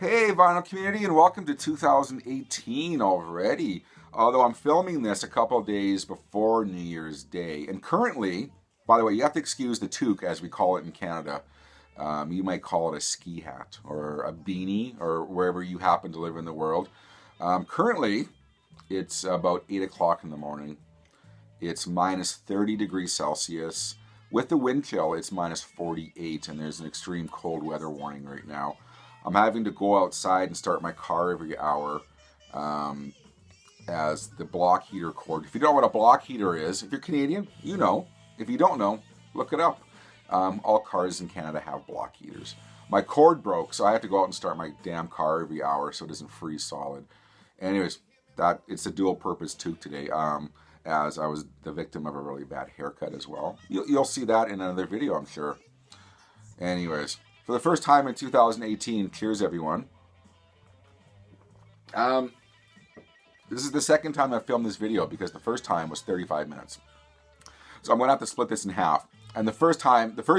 Hey, vinyl community, and welcome to 2018 already. Although I'm filming this a couple of days before New Year's Day. And currently, by the way, you have to excuse the toque, as we call it in Canada. You might call it a ski hat or a beanie or wherever you happen to live in the world. Currently, it's about 8 o'clock in the morning. It's minus 30 degrees Celsius. With the wind chill, it's minus 48, and there's an extreme cold weather warning right now. I'm having to go outside and start my car every hour as the block heater cord. If you don't know what a block heater is, if you're Canadian, you know. If you don't know, look it up. All cars in Canada have block heaters. My cord broke, so I have to go out and start my damn car every hour so it doesn't freeze solid. Anyways, it's a dual purpose toque today, as I was the victim of a really bad haircut as well. You'll see that in another video, I'm sure. Anyways, for the first time in 2018, cheers everyone. This is the second time I've filmed this video because the first time was 35 minutes. So I'm going to have to split this in half. And the first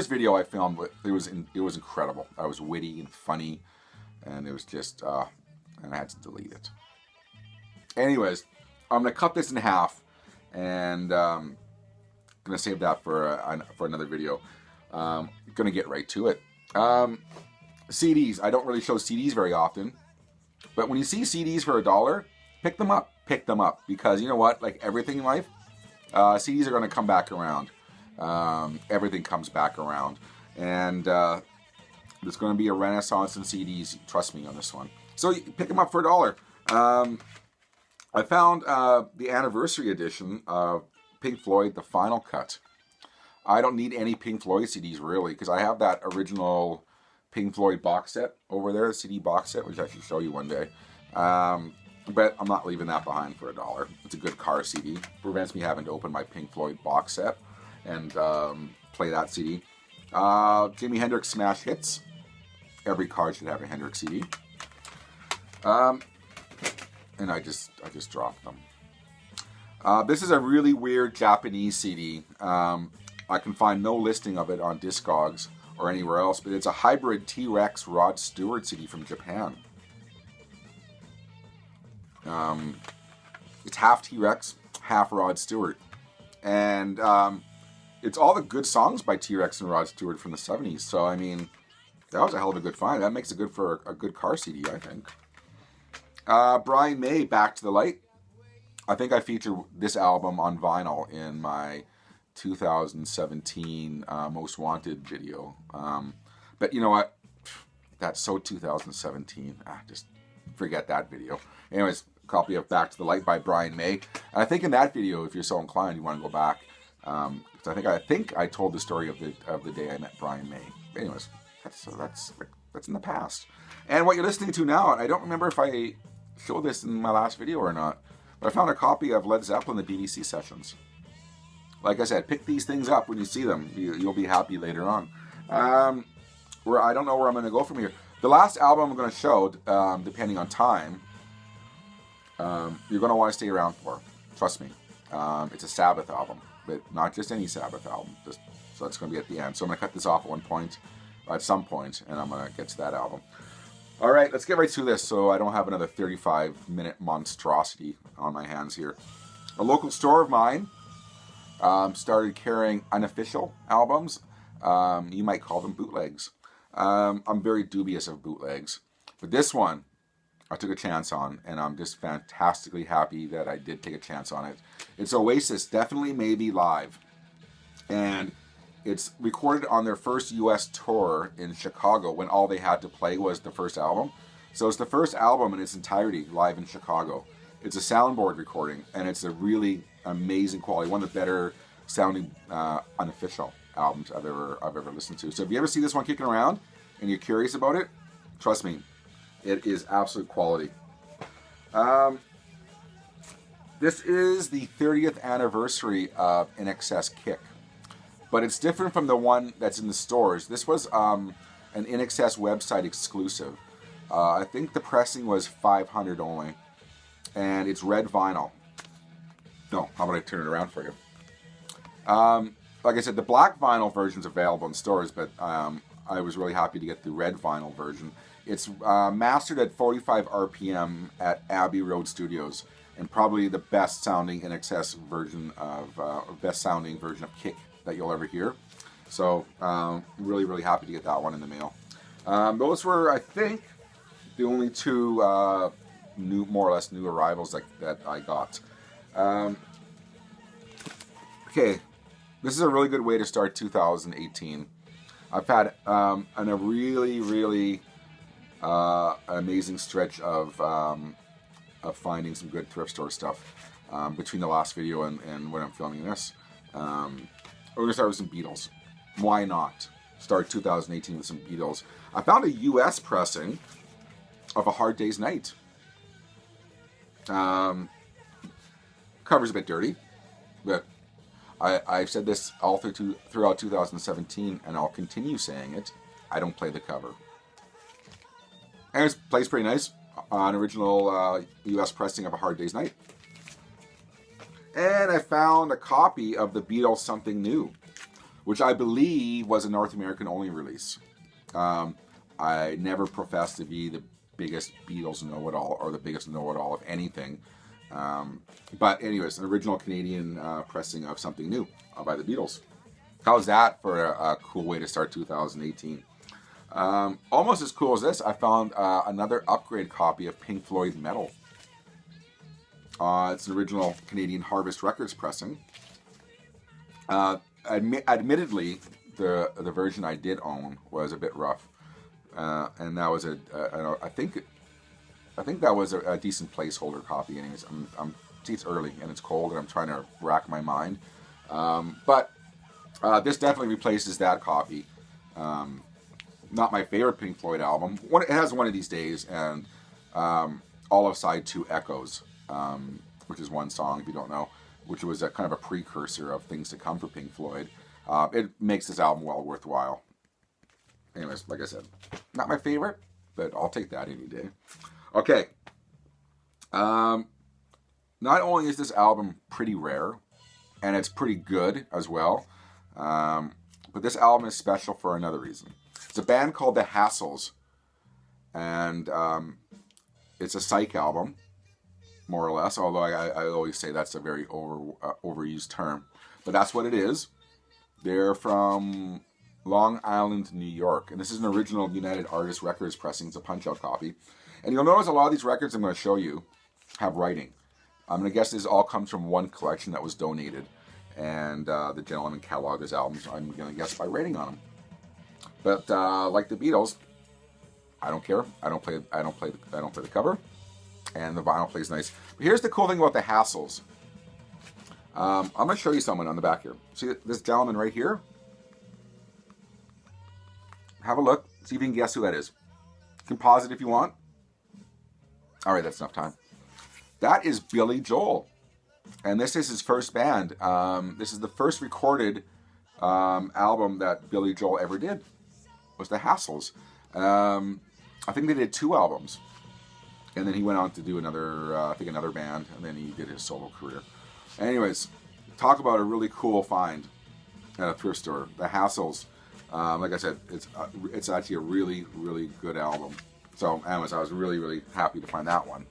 video I filmed, it was incredible. I was witty and funny, and it was just, and I had to delete it. Anyways, I'm going to cut this in half, and I'm going to save that for another video. Going to get right to it. CDs. I don't really show CDs very often, but when you see CDs for $1, pick them up. Pick them up, because you know what? Like everything in life, CDs are going to come back around. Everything comes back around, and there's going to be a renaissance in CDs. Trust me on this one. So you pick them up for $1. I found the anniversary edition of Pink Floyd, the Final Cut. I don't need any Pink Floyd CDs really, because I have that original Pink Floyd box set over there, the CD box set, which I should show you one day. But I'm not leaving that behind for $1. It's a good car CD. Prevents me having to open my Pink Floyd box set and play that CD. Jimi Hendrix Smash Hits. Every car should have a Hendrix CD. And I just dropped them. This is a really weird Japanese CD. I can find no listing of it on Discogs or anywhere else, but it's a hybrid T-Rex Rod Stewart CD from Japan. It's half T-Rex, half Rod Stewart. And it's all the good songs by T-Rex and Rod Stewart from the 70s. So, I mean, that was a hell of a good find. That makes it good for a good car CD, I think. Brian May, Back to the Light. I think I featured this album on vinyl in my 2017 Most Wanted video. But you know what? That's so 2017. Just forget that video. Anyways, copy of Back to the Light by Brian May. And I think in that video, if you're so inclined, you want to go back. Because I think I told the story of the day I met Brian May. But anyways, that's in the past. And what you're listening to now, and I don't remember if I showed this in my last video or not, but I found a copy of Led Zeppelin, the BBC Sessions. Like I said, pick these things up when you see them. You'll be happy later on. Where I don't know where I'm going to go from here. The last album I'm going to show, depending on time, you're going to want to stay around for. Trust me. It's a Sabbath album, but not just any Sabbath album. So that's going to be at the end. So I'm going to cut this off at some point, and I'm going to get to that album. All right, let's get right to this so I don't have another 35-minute monstrosity on my hands here. A local store of mine started carrying unofficial albums. You might call them bootlegs. I'm very dubious of bootlegs. But this one, I took a chance on, and I'm just fantastically happy that I did take a chance on it. It's Oasis, Definitely Maybe Live. And it's recorded on their first U.S. tour in Chicago when all they had to play was the first album. So it's the first album in its entirety live in Chicago. It's a soundboard recording, and it's a really amazing quality. One of the better sounding unofficial albums I've ever listened to. So if you ever see this one kicking around and you're curious about it, trust me, it is absolute quality. This is the 30th anniversary of Inxs Kick. But it's different from the one that's in the stores. This was an Inxs website exclusive. I think the pressing was 500 only. And it's red vinyl. No, how about I turn it around for you? Like I said, the black vinyl version's available in stores, but I was really happy to get the red vinyl version. It's mastered at 45 RPM at Abbey Road Studios, and probably the best sounding Inxs version of best sounding version of Kick that you'll ever hear. So really, really happy to get that one in the mail. Those were, I think, the only two more or less new arrivals that I got. Okay, this is a really good way to start 2018. I've had a really, really amazing stretch of finding some good thrift store stuff between the last video and when I'm filming this. We're going to start with some Beatles. Why not start 2018 with some Beatles? I found a US pressing of A Hard Day's Night. Cover's a bit dirty, but I've said this all throughout 2017, and I'll continue saying it. I don't play the cover. And it plays pretty nice. An original US pressing of A Hard Day's Night. And I found a copy of the Beatles' Something New, which I believe was a North American only release. I never professed to be the biggest Beatles know-it-all or the biggest know-it-all of anything. But anyways, an original Canadian pressing of Something New by the Beatles. How's that for a cool way to start 2018? Almost as cool as this, I found another upgrade copy of Pink Floyd Metal. It's an original Canadian Harvest Records pressing. Admittedly, the version I did own was a bit rough, and that was I think that was a decent placeholder copy. Anyways, see, it's early and it's cold, and I'm trying to rack my mind. But this definitely replaces that copy. Not my favorite Pink Floyd album. It has One of These Days and all of Side 2 Echoes, which is one song, if you don't know, which was a kind of a precursor of things to come for Pink Floyd. It makes this album well worthwhile. Anyways, like I said, not my favorite, but I'll take that any day. Okay. Not only is this album pretty rare, and it's pretty good as well, but this album is special for another reason. It's a band called The Hassles, and it's a psych album, more or less, although I always say that's a very overused term. But that's what it is. They're from Long Island, New York, and this is an original United Artists Records pressing. It's a punch-out copy. And you'll notice a lot of these records I'm going to show you have writing. I'm going to guess this all comes from one collection that was donated, and the gentleman cataloged his albums, I'm going to guess, by writing on them. But like the Beatles, I don't care. I don't play the cover, and the vinyl plays nice. But here's the cool thing about the Hassles. I'm going to show you someone on the back here. See this gentleman right here? Have a look. See if you can guess who that is. You can pause it if you want. All right, that's enough time. That is Billy Joel, and this is his first band. This is the first recorded album that Billy Joel ever did. Was the Hassles. I think they did 2 albums, and then he went on to do another band, and then he did his solo career. Anyways, talk about a really cool find at a thrift store. The Hassles, like I said, it's actually a really, really good album. So, anyways, I was really, really happy to find that one.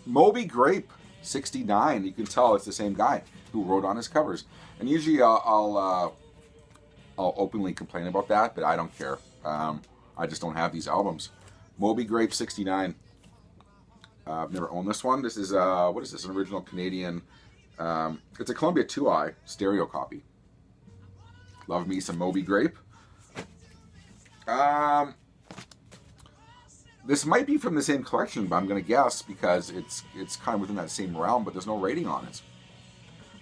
Moby Grape 69. You can tell it's the same guy who wrote on his covers. And usually I'll openly complain about that, but I don't care. I just don't have these albums. Moby Grape 69. I've never owned this one. This is, what is this? An original Canadian. It's a Columbia 2i stereo copy. Love me some Moby Grape. This might be from the same collection, but I'm going to guess because it's kind of within that same realm, but there's no rating on it.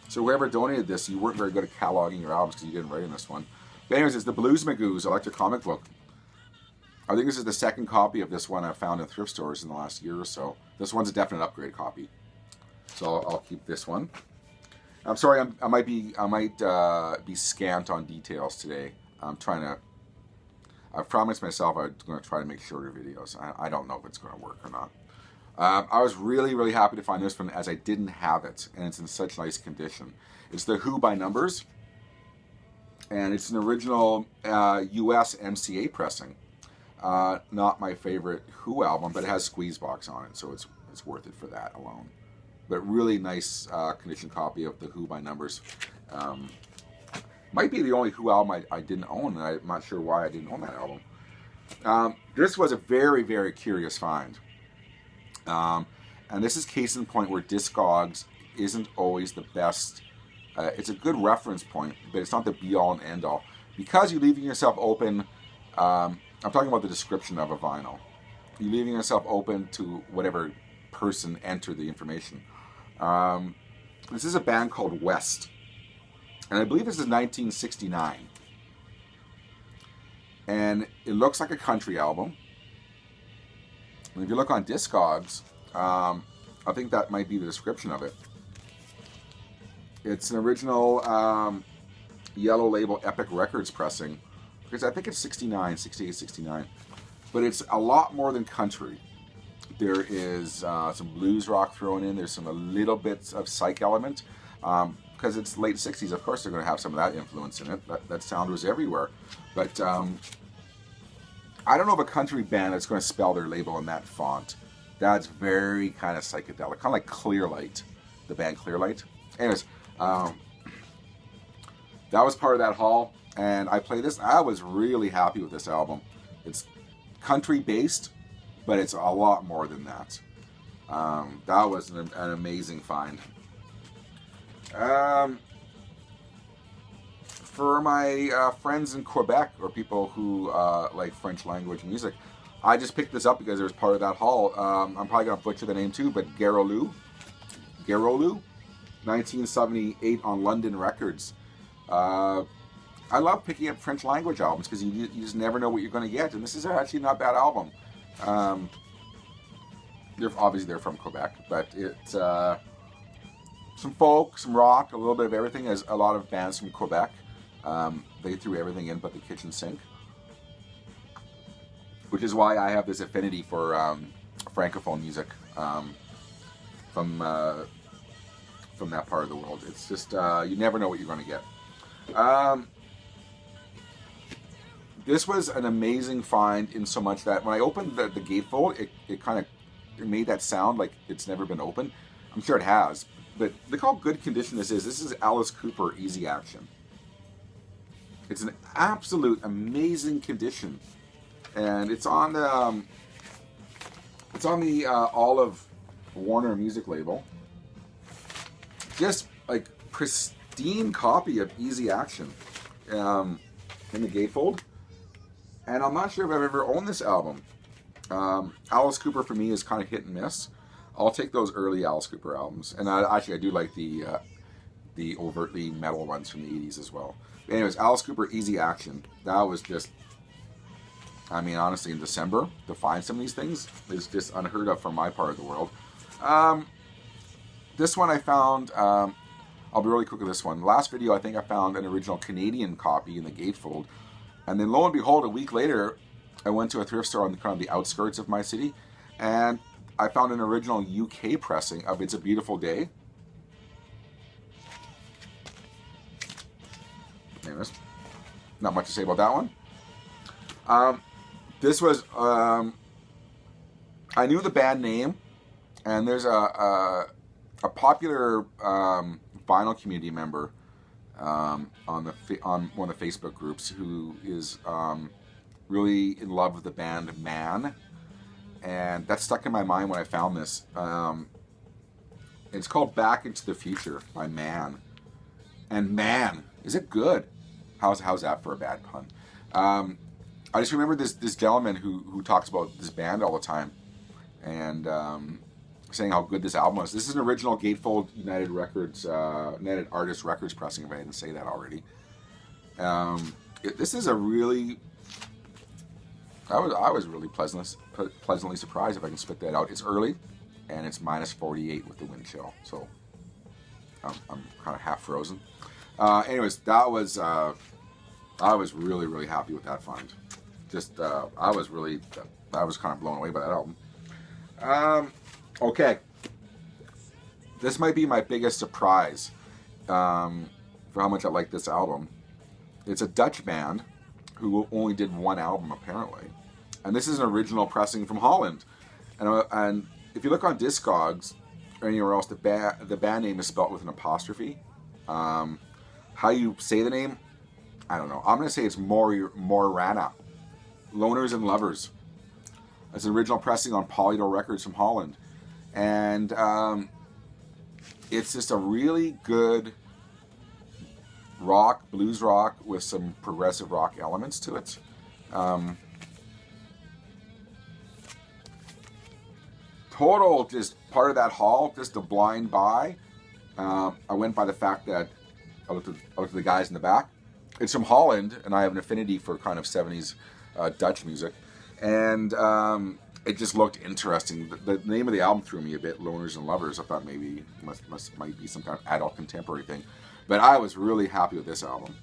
So whoever donated this, you weren't very good at cataloging your albums because you didn't write in this one. But anyways, it's the Blues Magoos Electric Comic Book. I think this is the second copy of this one I've found in thrift stores in the last year or so. This one's a definite upgrade copy. So I'll keep this one. I'm sorry, I might be scant on details today. I've promised myself I'm going to try to make shorter videos. I don't know if it's going to work or not. I was really, really happy to find this one as I didn't have it, and it's in such nice condition. It's the Who by Numbers, and it's an original US MCA pressing. Not my favorite Who album, but it has Squeezebox on it, so it's worth it for that alone. But really nice condition copy of the Who by Numbers. Might be the only Who album I didn't own, and I'm not sure why I didn't own that album. This was a very, very curious find. And this is case in point where Discogs isn't always the best. It's a good reference point, but it's not the be-all and end-all. Because you're leaving yourself open, I'm talking about the description of a vinyl. You're leaving yourself open to whatever person entered the information. This is a band called West. And I believe this is 1969. And it looks like a country album. And if you look on Discogs, I think that might be the description of it. It's an original Yellow Label Epic Records pressing. Because I think it's 69, 68, 69. But it's a lot more than country. There is some blues rock thrown in. There's some little bits of psych element. Because it's late 60s, of course they're going to have some of that influence in it. That sound was everywhere. But I don't know of a country band that's going to spell their label in that font. That's very kind of psychedelic. Kind of like Clearlight, the band Clearlight. Anyways, that was part of that haul. And I played this. I was really happy with this album. It's country-based, but it's a lot more than that. That was an amazing find. For my friends in Quebec, or people who like French language music, I just picked this up because it was part of that haul. I'm probably going to butcher the name too, but Garolou, 1978 on London Records. I love picking up French language albums because you just never know what you're going to get, and this is actually not a bad album. They're from Quebec, but it's some folk, some rock, a little bit of everything. There's a lot of bands from Quebec. They threw everything in but the kitchen sink, which is why I have this affinity for francophone music from that part of the world. It's just you never know what you're going to get. This was an amazing find in so much that when I opened the gatefold, it kind of made that sound like it's never been opened. I'm sure it has, but look how good condition this is. This is Alice Cooper Easy Action. It's an absolute amazing condition, and it's on the Olive Warner music label. Just like pristine copy of Easy Action in the gatefold. And I'm not sure if I've ever owned this album. Alice Cooper for me is kind of hit and miss. I'll take those early Alice Cooper albums, and I do like the overtly metal ones from the 80s as well. But anyways, Alice Cooper Easy Action. That was just, I mean, honestly, in December to find some of these things is just unheard of from my part of the world. This one I found. I'll be really quick with this one. Last video, I think I found an original Canadian copy in the gatefold. And then lo and behold, a week later, I went to a thrift store on kind of the outskirts of my city, and I found an original UK pressing of It's a Beautiful Day. Anyways, not much to say about that one. This was, I knew the band name, and there's a popular vinyl community member on one of the Facebook groups who is really in love with the band Man, and that stuck in my mind when I found this. It's called Back into the Future by Man, and man, is it good? How's that for a bad pun? I just remember this gentleman who talks about this band all the time, and saying how good this album was. This is an original gatefold United Artists Records pressing, if I didn't say that already. This is a really, I was really pleasantly surprised, if I can spit that out. It's early, and it's minus 48 with the wind chill, so I'm kind of half frozen. Anyways, I was really, really happy with that find. Just I was kind of blown away by that album. Okay, this might be my biggest surprise for how much I like this album. It's a Dutch band who only did one album, apparently, And this is an original pressing from Holland. And if you look on Discogs or anywhere else, the band name is spelled with an apostrophe. How you say the name, I don't know. I'm going to say it's Morana. Loners and Lovers. It's an original pressing on Polydor Records from Holland. And it's just a really good rock, blues rock with some progressive rock elements to it. Total, just part of that haul, just a blind buy. I went by the fact that I looked at the guys in the back. It's from Holland, and I have an affinity for kind of 70s Dutch music. And it just looked interesting. The name of the album threw me a bit, Loners and Lovers. I thought maybe might be some kind of adult contemporary thing. But I was really happy with this album.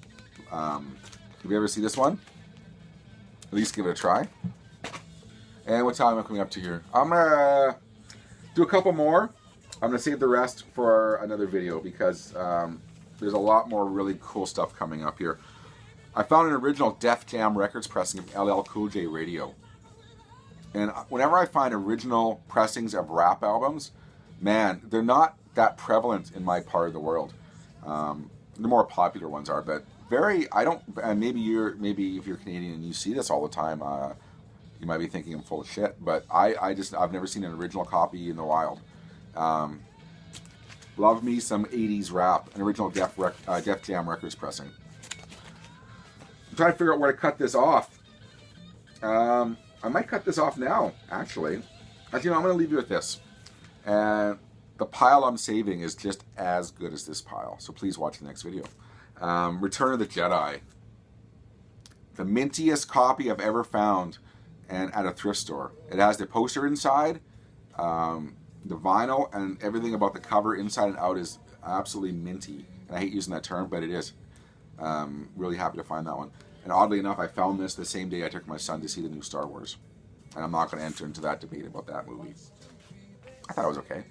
Have you ever seen this one? At least give it a try. And what time am I coming up to here? I'm going to do a couple more. I'm going to save the rest for another video because there's a lot more really cool stuff coming up here. I found an original Def Jam Records pressing of LL Cool J Radio. And whenever I find original pressings of rap albums, man, they're not that prevalent in my part of the world. The more popular ones are, but maybe if you're Canadian and you see this all the time, you might be thinking I'm full of shit, but I've never seen an original copy in the wild. Love me some 80s rap, an original Def Jam Records pressing. I'm trying to figure out where to cut this off. I might cut this off now, actually. As you know, I'm going to leave you with this. And the pile I'm saving is just as good as this pile, so please watch the next video. Return of the Jedi. The mintiest copy I've ever found and at a thrift store. It has the poster inside, the vinyl, and everything about the cover inside and out is absolutely minty. And I hate using that term, but it is. Really happy to find that one. And oddly enough, I found this the same day I took my son to see the new Star Wars. And I'm not going to enter into that debate about that movie. I thought it was okay.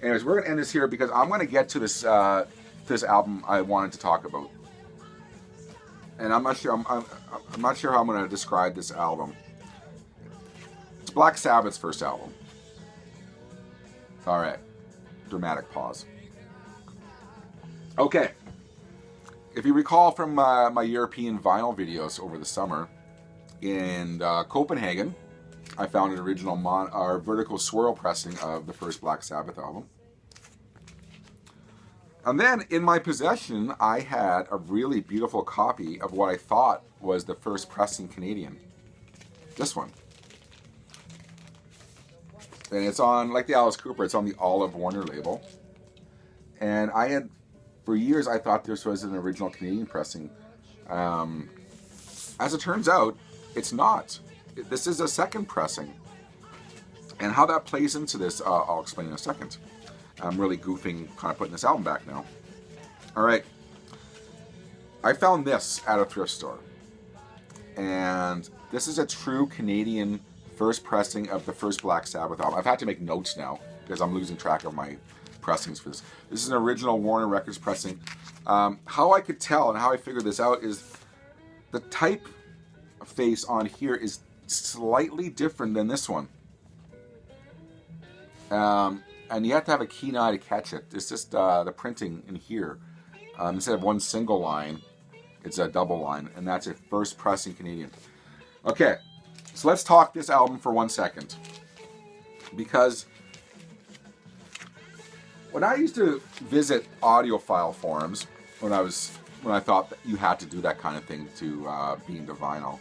Anyways, we're going to end this here because I'm going to get to this album I wanted to talk about. And I'm not sure how I'm going to describe this album. It's Black Sabbath's first album. All right. Dramatic pause. Okay. If you recall from my European vinyl videos over the summer, in Copenhagen, I found an original vertical swirl pressing of the first Black Sabbath album. And then in my possession, I had a really beautiful copy of what I thought was the first pressing Canadian. This one. And it's on, like the Alice Cooper, it's on the Olive Warner label. And for years, I thought this was an original Canadian pressing. As it turns out, it's not. This is a second pressing. And how that plays into this, I'll explain in a second. I'm really goofing, kind of putting this album back now. All right. I found this at a thrift store. And this is a true Canadian first pressing of the first Black Sabbath album. I've had to make notes now because I'm losing track of my pressings for this. This is an original Warner Records pressing. How I could tell and how I figured this out is the typeface on here is slightly different than this one. And you have to have a keen eye to catch it. It's just the printing in here. Instead of one single line, it's a double line, and that's a first pressing Canadian. Okay, so let's talk this album for 1 second. Because when I used to visit audiophile forums, when I thought that you had to do that kind of thing to be into vinyl,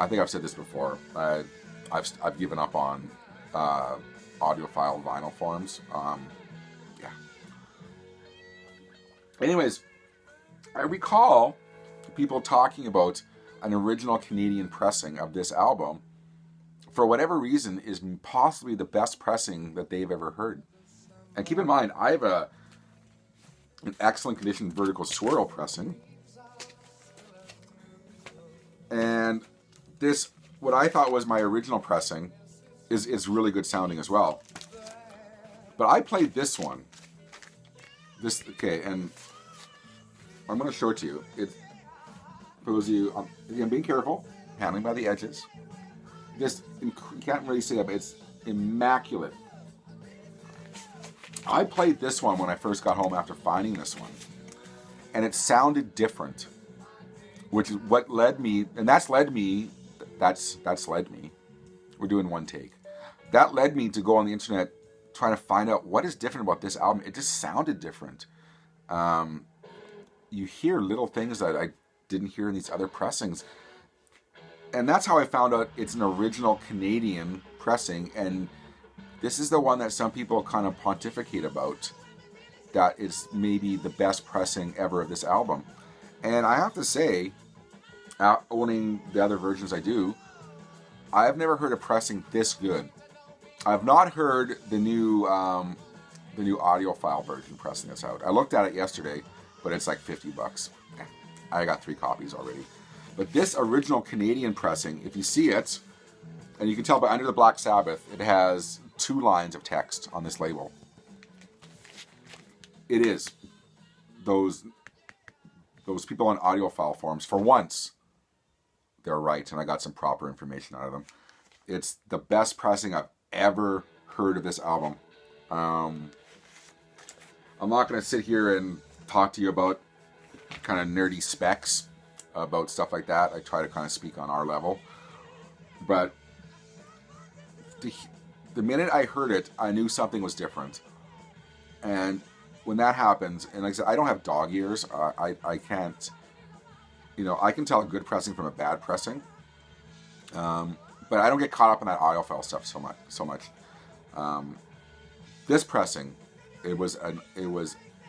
I think I've said this before. I've given up on audiophile vinyl forums. Yeah. Anyways, I recall people talking about an original Canadian pressing of this album. For whatever reason, is possibly the best pressing that they've ever heard. And keep in mind, I have an excellent condition vertical swirl pressing. And this, what I thought was my original pressing, is really good sounding as well. But I played this one. Okay, and I'm going to show it to you. For those of you, again, being careful. handling by the edges. Just, you can't really say that, but it's immaculate. I played this one when I first got home after finding this one, and it sounded different, which is what led me, and that's led me, we're doing one take. That led me to go on the internet trying to find out what is different about this album. It just sounded different. You hear little things that I didn't hear in these other pressings. And that's how I found out it's an original Canadian pressing, and this is the one that some people kind of pontificate about, that it's maybe the best pressing ever of this album. And I have to say, owning the other versions I do, I've never heard a pressing this good. I've not heard the new audiophile version pressing this out. I looked at it yesterday, but it's like $50. I got 3 copies already. But this original Canadian pressing, if you see it, and you can tell by under the Black Sabbath, it has 2 lines of text on this label. It is. Those people on audiophile forums, for once, they're right, and I got some proper information out of them. It's the best pressing I've ever heard of this album. I'm not going to sit here and talk to you about kind of nerdy specs about stuff like that. I try to kind of speak on our level. But the minute I heard it, I knew something was different. And when that happens, and like I said, I don't have dog ears. I can't, I can tell a good pressing from a bad pressing. But I don't get caught up in that audiophile stuff so much. This pressing, it was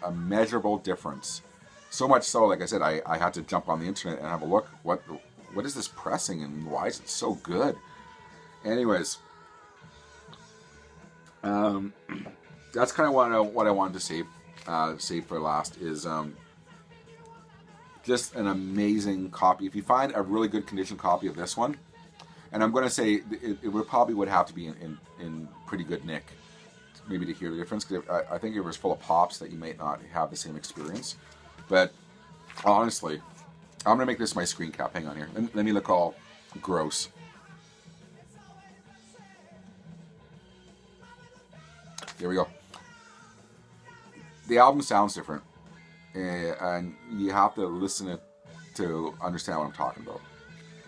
a measurable difference. So much so, like I said, I had to jump on the internet and have a look. What is this pressing, and why is it so good? Anyways, that's kind of what I wanted to save for last is just an amazing copy. If you find a really good condition copy of this one, and I'm going to say it would have to be in pretty good nick, maybe to hear the difference. Because I think if it was full of pops, that you might not have the same experience. But honestly, I'm going to make this my screen cap. Hang on here. Let me look all gross. There we go. The album sounds different, and you have to listen to understand what I'm talking about.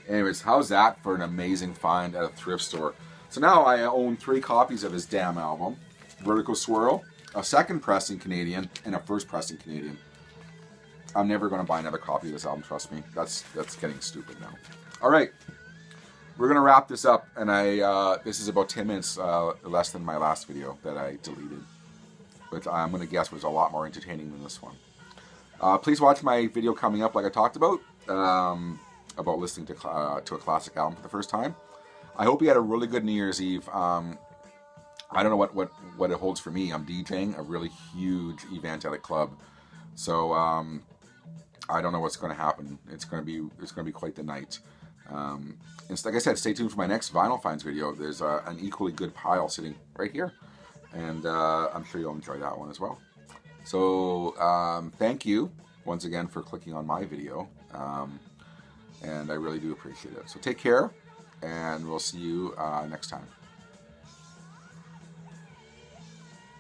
Anyways, how's that for an amazing find at a thrift store? So now I own 3 copies of his damn album, Vertical Swirl, a second pressing Canadian, and a first pressing Canadian. I'm never going to buy another copy of this album, trust me. That's getting stupid now. All right, we're going to wrap this up, and this is about 10 minutes less than my last video that I deleted. But I'm going to guess was a lot more entertaining than this one. Please watch my video coming up, like I talked about listening to a classic album for the first time. I hope you had a really good New Year's Eve. I don't know what it holds for me. I'm DJing a really huge evangelic club, so I don't know what's going to happen. It's going to be quite the night. And like I said, stay tuned for my next Vinyl Finds video. There's an equally good pile sitting right here, and I'm sure you'll enjoy that one as well. So thank you once again for clicking on my video, and I really do appreciate it. So take care, and we'll see you next time.